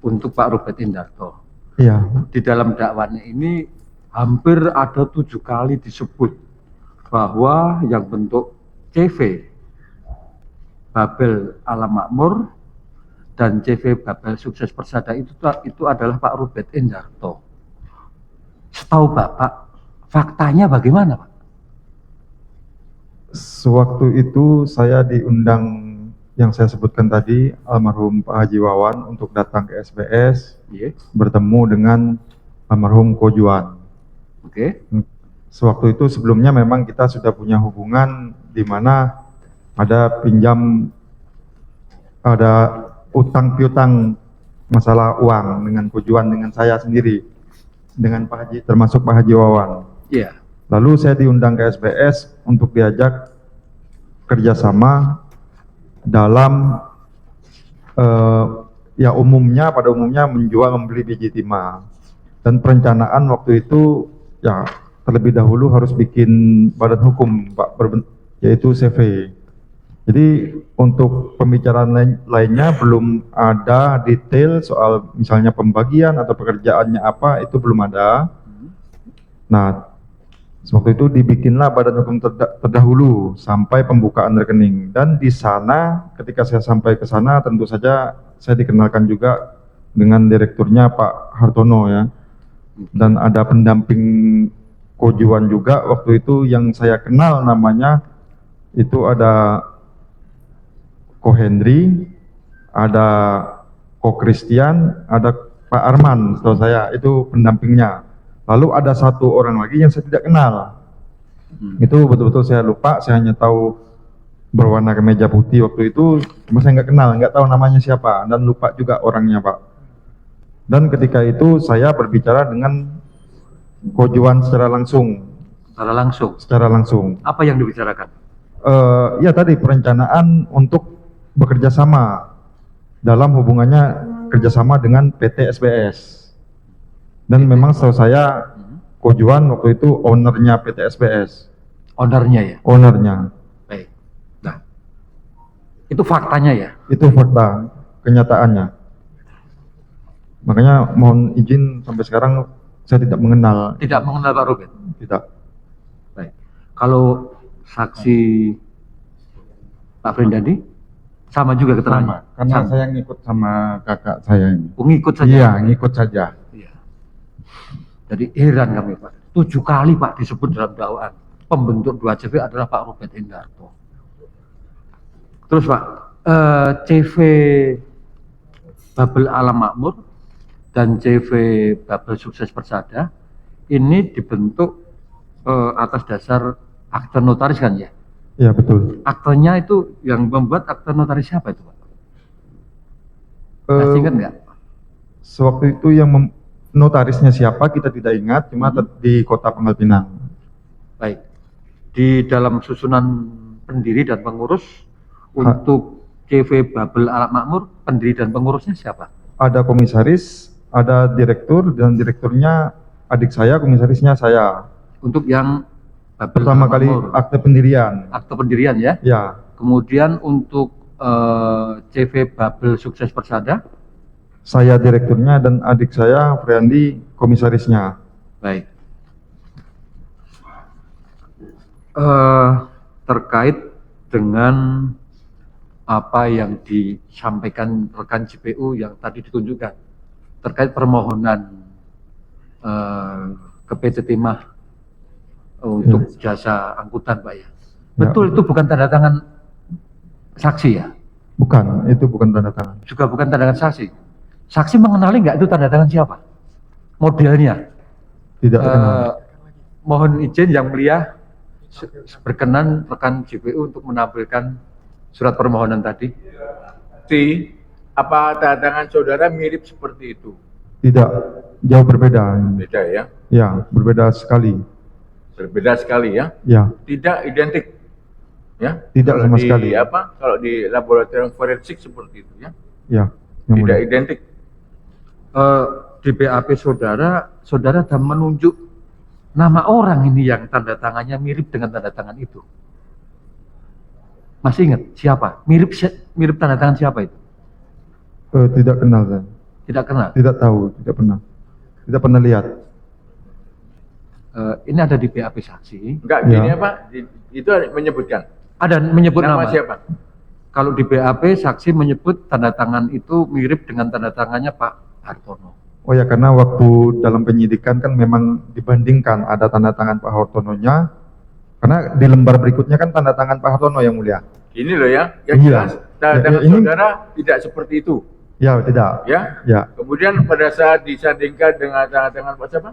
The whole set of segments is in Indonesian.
untuk Pak Robert Indarto. Iya. Di dalam dakwaannya ini hampir ada 7 kali disebut bahwa yang bentuk CV Babel Alam Makmur dan CV Babel Sukses Persada itu adalah Pak Robert Indarto. Setahu Bapak, faktanya bagaimana, Pak? Sewaktu itu saya diundang yang saya sebutkan tadi, almarhum Pak Haji Wawan untuk datang ke SBS, bertemu dengan almarhum Ko Juan. Sewaktu itu sebelumnya memang kita sudah punya hubungan di mana ada utang piutang masalah uang dengan Ko Juan, dengan saya sendiri, dengan Pak Haji, termasuk Pak Haji Wawan. Lalu saya diundang ke SBS untuk diajak kerjasama dalam pada umumnya menjual membeli biji timah, dan perencanaan waktu itu ya terlebih dahulu harus bikin badan hukum Pak, yaitu CV. Jadi untuk pembicaraan lainnya belum ada detail soal misalnya pembagian atau pekerjaannya apa, itu belum ada. Nah, waktu itu dibikinlah badan hukum terdahulu sampai pembukaan rekening, dan di sana ketika saya sampai ke sana tentu saja saya dikenalkan juga dengan direkturnya Pak Hartono ya, dan ada pendamping Ko Juan juga waktu itu yang saya kenal, namanya itu ada Ko Henry, ada Ko Christian, ada Pak Arman, setahu saya itu pendampingnya. Lalu ada satu orang lagi yang saya tidak kenal. Itu betul-betul saya lupa, saya hanya tahu berwarna kemeja putih waktu itu, cuma saya nggak kenal, nggak tahu namanya siapa, dan lupa juga orangnya Pak. Dan ketika itu saya berbicara dengan Ko Juan secara langsung. Secara langsung. Apa yang dibicarakan? Ya tadi perencanaan untuk bekerja sama dalam hubungannya kerjasama dengan PT SBS. Dan memang setahu saya Ko Juan waktu itu ownernya PT SBS. Ownernya ya? Ownernya. Baik. Nah, itu faktanya ya? Itu fakta, kenyataannya. Makanya mohon izin sampai sekarang saya tidak mengenal. Tidak mengenal Pak Robert? Tidak. Baik. Kalau saksi Pak Frendandi sama juga keterangan? Karena saya ngikut sama kakak saya ini. Ngikut saja? Iya, ngikut saja. Jadi heran kami Pak, 7 kali Pak disebut dalam dakwaan pembentuk 2 CV adalah Pak Robert Indarto. Terus Pak, CV Babel Alam Makmur dan CV Babel Sukses Persada ini dibentuk atas dasar akte notaris kan ya? Iya betul. Aktenya itu yang membuat akte notaris siapa itu Pak? Masih ingat nggak? Sewaktu itu yang notarisnya siapa kita tidak ingat, cuma di Kota Pangkal Pinang. Baik. Di dalam susunan pendiri dan pengurus untuk CV Babel Alam Makmur, pendiri dan pengurusnya siapa? Ada komisaris, ada direktur, dan direkturnya adik saya, komisarisnya saya. Untuk yang Babel pertama kali akte pendirian. Akte pendirian ya? Ya. Kemudian untuk CV Babel Sukses Persada? Saya direkturnya dan adik saya Friandi komisarisnya. Baik. Terkait dengan apa yang disampaikan rekan JPU yang tadi ditunjukkan terkait permohonan ke PT Timah untuk jasa angkutan Pak ya. Betul itu bukan tanda tangan saksi ya? Bukan, itu bukan tanda tangan. Juga bukan tanda tangan saksi. Saksi mengenali nggak itu tanda tangan siapa? Modelnya? Tidak kenal. Mohon izin yang mulia, berkenan rekan JPU untuk menampilkan surat permohonan tadi. Apa tanda tangan saudara mirip seperti itu? Tidak, jauh berbeda. Beda ya? Ya, berbeda sekali. Berbeda sekali ya? Ya. Tidak identik? Ya? Tidak sama sekali. Kalau di laboratorium forensik seperti itu ya? Ya. Tidak identik. Di BAP saudara sudah menunjuk nama orang ini yang tanda tangannya mirip dengan tanda tangan itu. Masih ingat siapa? Mirip tanda tangan siapa itu? Tidak kenal kan? Tidak kenal. Tidak tahu, tidak pernah lihat. Ini ada di BAP saksi. Enggak, Ya. gini apa? Itu menyebutkan. Ada menyebut Nama nama. siapa? Kalau di BAP saksi menyebut tanda tangan itu mirip dengan tanda tangannya Pak Hartono. Oh ya, karena waktu dalam penyidikan kan memang dibandingkan ada tanda tangan Pak Hartononya, karena di lembar berikutnya kan tanda tangan Pak Hartono yang mulia. Ini loh ya, yang Iya. jelas tanda Ya, tangan ini- saudara tidak seperti itu, Ya, tidak. ya. Ya, Kemudian pada saat disandingkan dengan tanda tangan Pak siapa?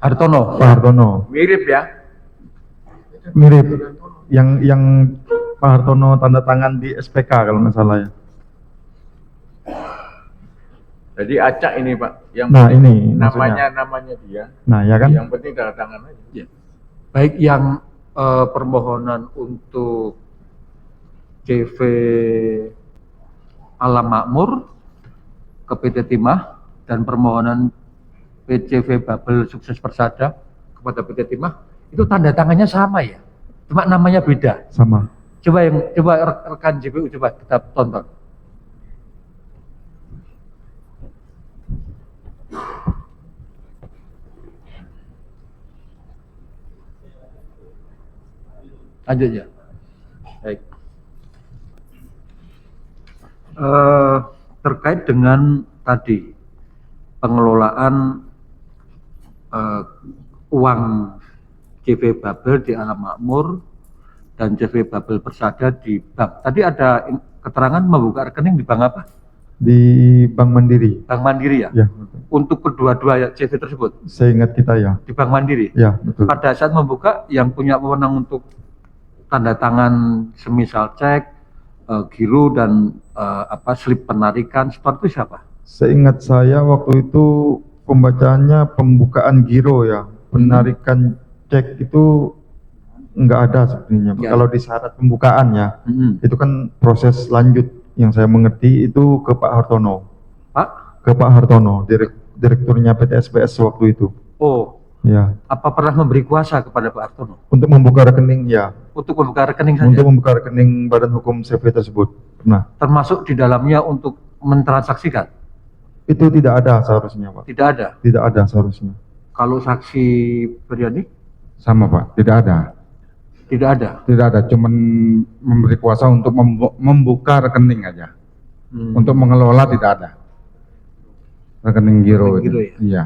Hartono. Pak Hartono Mirip ya. mirip. Yang Pak Hartono tanda tangan di SPK kalau nggak salah ya. Jadi acak ini Pak, yang Nah, penting ini namanya dia. Nah, ya kan? Yang penting tanda tangan aja. Ya. Baik yang permohonan untuk CV Alam Makmur ke PT Timah dan permohonan PCV Babel Sukses Persada kepada PT Timah itu tanda tangannya sama ya, cuma namanya beda. Sama. Coba rekan JPU coba kita tonton. Lanjut ya. Baik. Terkait dengan tadi pengelolaan uang CV Babel di Alam Makmur dan CV Babel Persada di bank. Tadi ada keterangan membuka rekening di bank apa? Di Bank Mandiri. Bank Mandiri ya? Ya, betul. Untuk kedua-dua CV tersebut Seingat kita ya. di Bank Mandiri. Ya, betul. Pada saat membuka yang punya wewenang untuk tanda tangan semisal cek, giro dan slip penarikan seperti itu siapa? Seingat saya waktu itu pembacaannya pembukaan giro ya. Penarikan cek itu nggak ada sebenarnya. Ya. Kalau di syarat pembukaan ya, Mm-mm. itu kan proses lanjut yang saya mengerti itu ke Pak Hartono. Pak? Ke Pak Hartono, direkturnya PT SBS waktu itu. Oh, Ya, apa pernah memberi kuasa kepada Pak Hartono untuk membuka rekening ya. untuk membuka rekening saja? Untuk membuka rekening Badan Hukum CV tersebut. Nah, Termasuk di dalamnya untuk mentransaksikan? itu tidak ada seharusnya, Pak. Tidak ada. Tidak ada seharusnya. Kalau saksi Priani? Sama Pak, tidak ada. Tidak ada. Tidak ada, cuman memberi kuasa untuk membuka rekening aja. Untuk mengelola tidak ada. Rekening giro Rekening giro itu. Iya.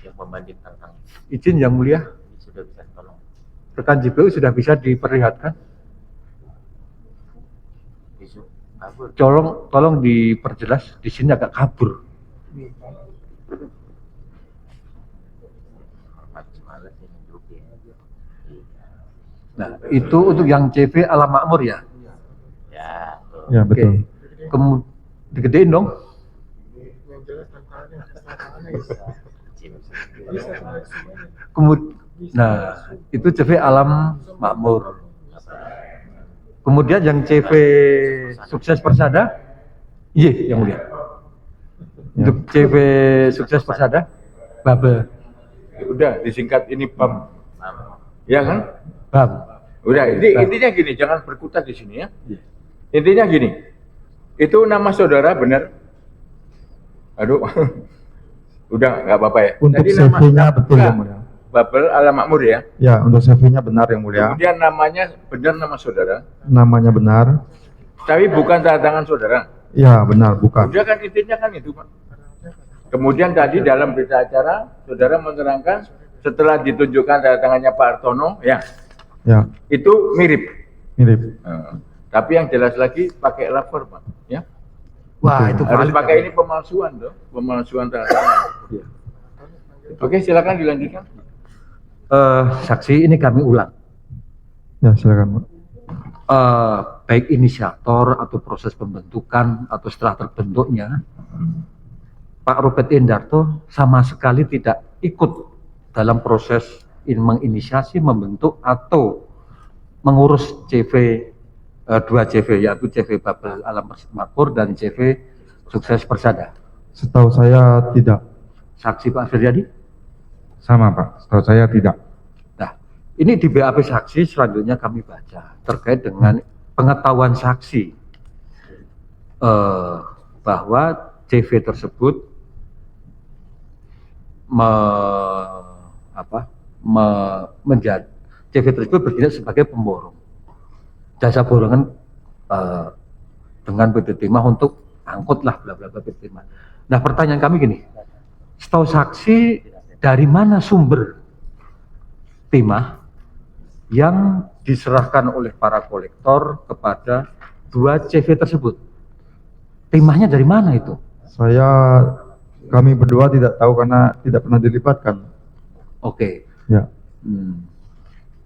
Yang membandingkan tentang Izin yang mulia, ini sudah bisa tolong rekan JPU sudah bisa diperlihatkan. isu kabur. Tolong diperjelas, di sini agak kabur. Hormat semangat ini juga. Nah, itu untuk yang CV Alam Makmur ya. Ya, tuh. Ya, betul. Kemudian digedein dong. Nah, itu CV Alam Makmur. Kemudian yang CV Sukses Persada, iya yang mulia. Untuk CV Sukses Persada, Babel, Udah disingkat ini PAM. Ya kan? Bam. Udah, intinya gini, jangan berkutat di sini ya. Intinya gini. Itu nama saudara benar? Aduh. Udah nggak apa-apa ya. Untuk Tadi CV-nya betul enggak, yang mulia. Babel Alam Makmur ya. Ya, untuk CV-nya benar yang mulia. Kemudian namanya benar nama saudara, Namanya benar. tapi bukan tanda tangan saudara. Ya, benar, bukan. Udah kan intinya kan itu Pak. Kemudian tadi dalam berita acara saudara menerangkan setelah ditunjukkan tanda tangannya Pak Hartono, ya Ya, itu mirip. mirip. Tapi yang jelas lagi pakai lapor Pak, ya. Wah, itu Harus valid. pakai ini pemalsuan tuh, pemalsuan tanda tangan. Oke, silakan dilanjutkan. Saksi ini kami ulang. Ya, silakan, Pak. Baik inisiator atau proses pembentukan atau setelah terbentuknya, Pak Robert Endarto sama sekali tidak ikut dalam proses menginisiasi, membentuk atau mengurus CV dua CV, yaitu CV Babel Alam Makmur dan CV Sukses Persada. Setahu saya tidak. Saksi Pak Firyadi? Sama Pak, setahu saya tidak. Nah, ini di BAP saksi selanjutnya kami baca terkait dengan pengetahuan saksi bahwa CV tersebut menjadi CV tersebut bertindak sebagai pemborong jasa borongan dengan PT Timah untuk angkut lah bla bla bla PT Timah. Nah pertanyaan kami gini, setahu saksi dari mana sumber timah yang diserahkan oleh para kolektor kepada 2 CV tersebut? Timahnya dari mana itu? Kami berdua tidak tahu karena tidak pernah dilibatkan. Oke. Ya,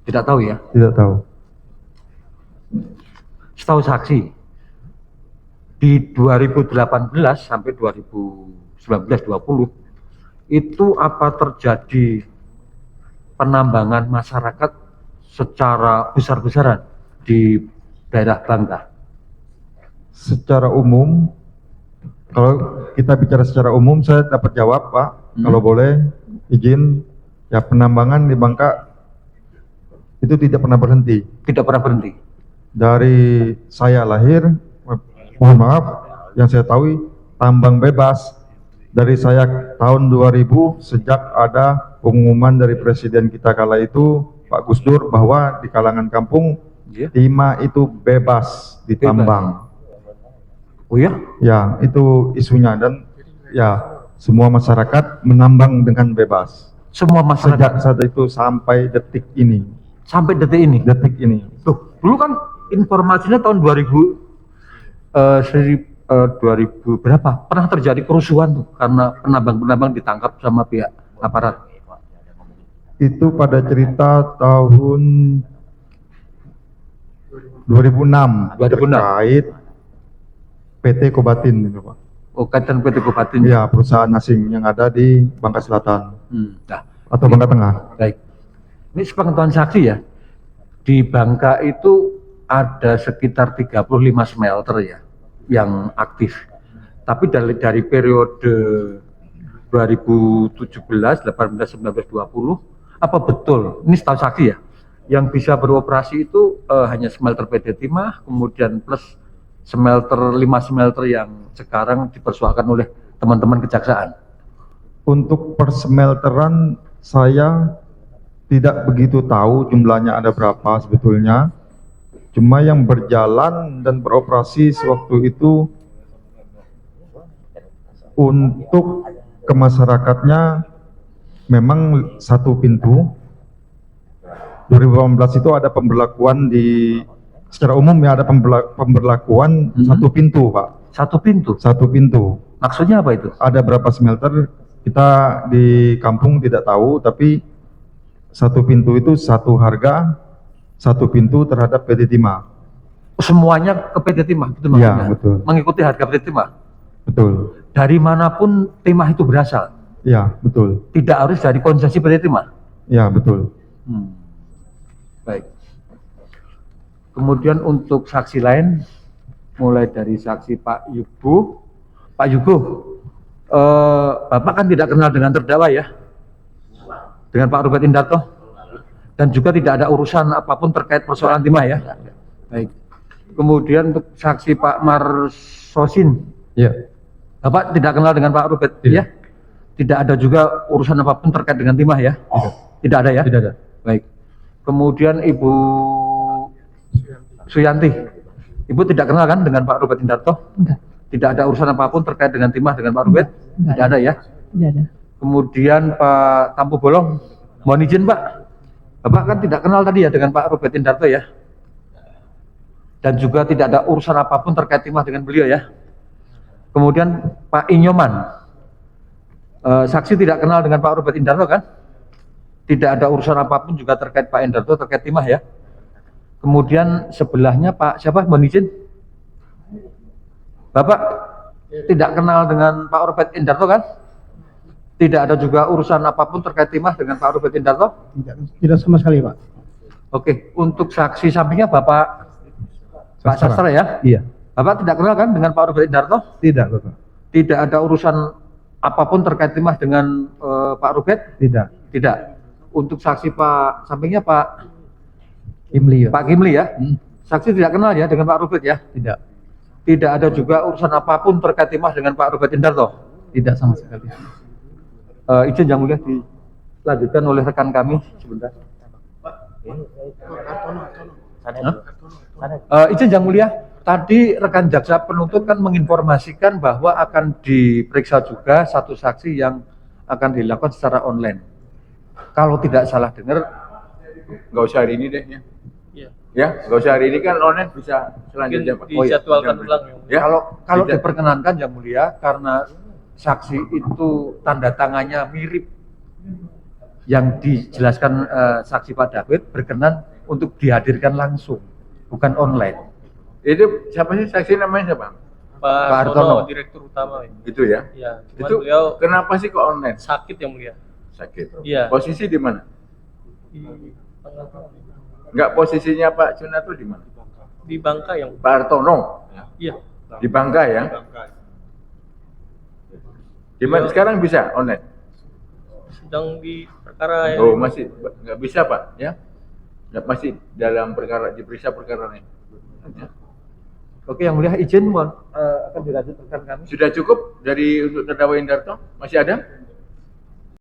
Tidak tahu ya. tidak tahu. Setahu saksi di 2018 sampai 2019-20 itu apa terjadi penambangan masyarakat secara besar-besaran di daerah Bangka? Secara umum, kalau kita bicara secara umum, saya dapat jawab, Pak. Kalau boleh izin, ya penambangan di Bangka itu tidak pernah berhenti. Tidak pernah berhenti. Dari saya lahir, mohon maaf, yang saya tahu tambang bebas. Dari saya tahun 2000, sejak ada pengumuman dari presiden kita kala itu, Pak Gus Dur, bahwa di kalangan kampung timah itu bebas ditambang. Oh ya? Ya, itu isunya, dan ya semua masyarakat menambang dengan bebas. Semua masyarakat Sejak saat itu sampai detik ini. sampai detik ini. Detik ini. Tuh, dulu kan informasinya tahun 2000 berapa? Pernah terjadi kerusuhan tuh karena penambang-penambang ditangkap sama pihak aparat. Itu pada cerita tahun 2006 terkait PT Kobatin itu, Pak. Oh, kaitan PT Kobatin. Ya, perusahaan asing yang ada di Bangka Selatan Nah, atau Bangka Tengah. baik. Ini sepengetahuan saksi ya. Di Bangka itu ada sekitar 35 smelter ya yang aktif. Tapi dari periode 2017, 18, 19, 20, apa betul? Ini setahu saksi ya. Yang bisa beroperasi itu hanya smelter PT Timah, kemudian plus smelter 5 smelter yang sekarang dipersoalkan oleh teman-teman kejaksaan. Untuk persmelteran saya tidak begitu tahu jumlahnya ada berapa sebetulnya. Cuma yang berjalan dan beroperasi sewaktu itu untuk ke masyarakatnya memang satu pintu. 2018 itu ada pemberlakuan secara umum ya, ada pemberlakuan satu pintu, Pak. Satu pintu. Satu pintu. Maksudnya apa itu? Ada berapa smelter kita di kampung tidak tahu, tapi satu pintu itu satu harga, satu pintu terhadap PT Timah. Semuanya ke PT Timah, betul Iya, maksudnya? betul. Mengikuti harga PT Timah. Betul. Dari manapun timah itu berasal. Ya, betul. Tidak harus dari konsesi PT Timah. Ya, betul. Baik. Kemudian untuk saksi lain, mulai dari saksi Pak Yugo. Pak Yugo, Bapak kan tidak kenal dengan terdakwa ya? Dengan Pak Rupert Indarto? Dan juga tidak ada urusan apapun terkait persoalan timah ya? Baik. Kemudian untuk saksi Pak Marsosin, Ya. Bapak tidak kenal dengan Pak Rupert ya? Tidak ada juga urusan apapun terkait dengan timah ya? Tidak ada ya? Tidak ada. Baik. Kemudian Ibu Suyanti, Ibu tidak kenal kan dengan Pak Rupert Indarto? Enggak. Tidak ada urusan apapun terkait dengan timah dengan Pak Rupert? Enggak. Tidak ada ya? Tidak ada. Kemudian Pak Tampu Bolong, mohon izin Pak, Bapak kan tidak kenal tadi ya dengan Pak Rupert Indarto ya? Dan juga tidak ada urusan apapun terkait timah dengan beliau ya? Kemudian Pak Inyoman, saksi tidak kenal dengan Pak Rupert Indarto kan? Tidak ada urusan apapun juga terkait Pak Indarto terkait timah ya? Kemudian sebelahnya Pak siapa? Mohon izin. Bapak tidak kenal dengan Pak Rupert Indarto kan? Tidak ada juga urusan apapun terkait timah dengan Pak Rupert Indarto? Tidak sama sekali, Pak. Oke, untuk saksi sampingnya Bapak Pak Sastra ya? Iya. Bapak tidak kenal kan dengan Pak Rupert Indarto? Tidak, Bapak. Tidak ada urusan apapun terkait timah dengan Pak Rupert? Tidak. Tidak. Untuk saksi Pak sampingnya Pak Imli, Pak Kimli ya? Saksi tidak kenal ya dengan Pak Robert ya? Tidak. Tidak ada juga urusan apapun terkait timah dengan Pak Robert Indarto? Tidak sama sekali. Izin yang mulia dilanjutkan oleh rekan kami sebentar. Sana dulu. Sana. Izin yang mulia, tadi rekan jaksa penuntut kan menginformasikan bahwa akan diperiksa juga satu saksi yang akan dilakukan secara online. Kalau tidak salah dengar, Nggak usah hari ini deh ya. Iya. Ya, nggak usah hari ini kan online bisa selanjutnya Pak. Oh, iya. Dijadwalkan ulang yang mulia. Ya. kalau Tidak. diperkenankan yang mulia, karena saksi itu tanda tangannya mirip yang dijelaskan saksi Pak David, berkenan untuk dihadirkan langsung, bukan online. Itu siapa sih saksi namanya siapa? Pak Pak Hartono. Hartono, direktur utama. Itu ya. Iya, cuman Itu beliau kenapa sih kok online? sakit yang mulia. Sakit. Iya. Posisi di mana? Di Enggak, posisinya Pak Sunato di mana? di Bangka yang Pak Hartono. iya. Di Bangka ya. Gimana sekarang bisa online? Sedang di perkara yang Oh, masih nggak bisa Pak ya? Nggak, masih dalam perkara diperiksa perkaranya. Ya. Oke yang mulia, izin mohon akan dilanjutkan kami. Sudah cukup dari untuk terdakwa Indarto? Masih ada?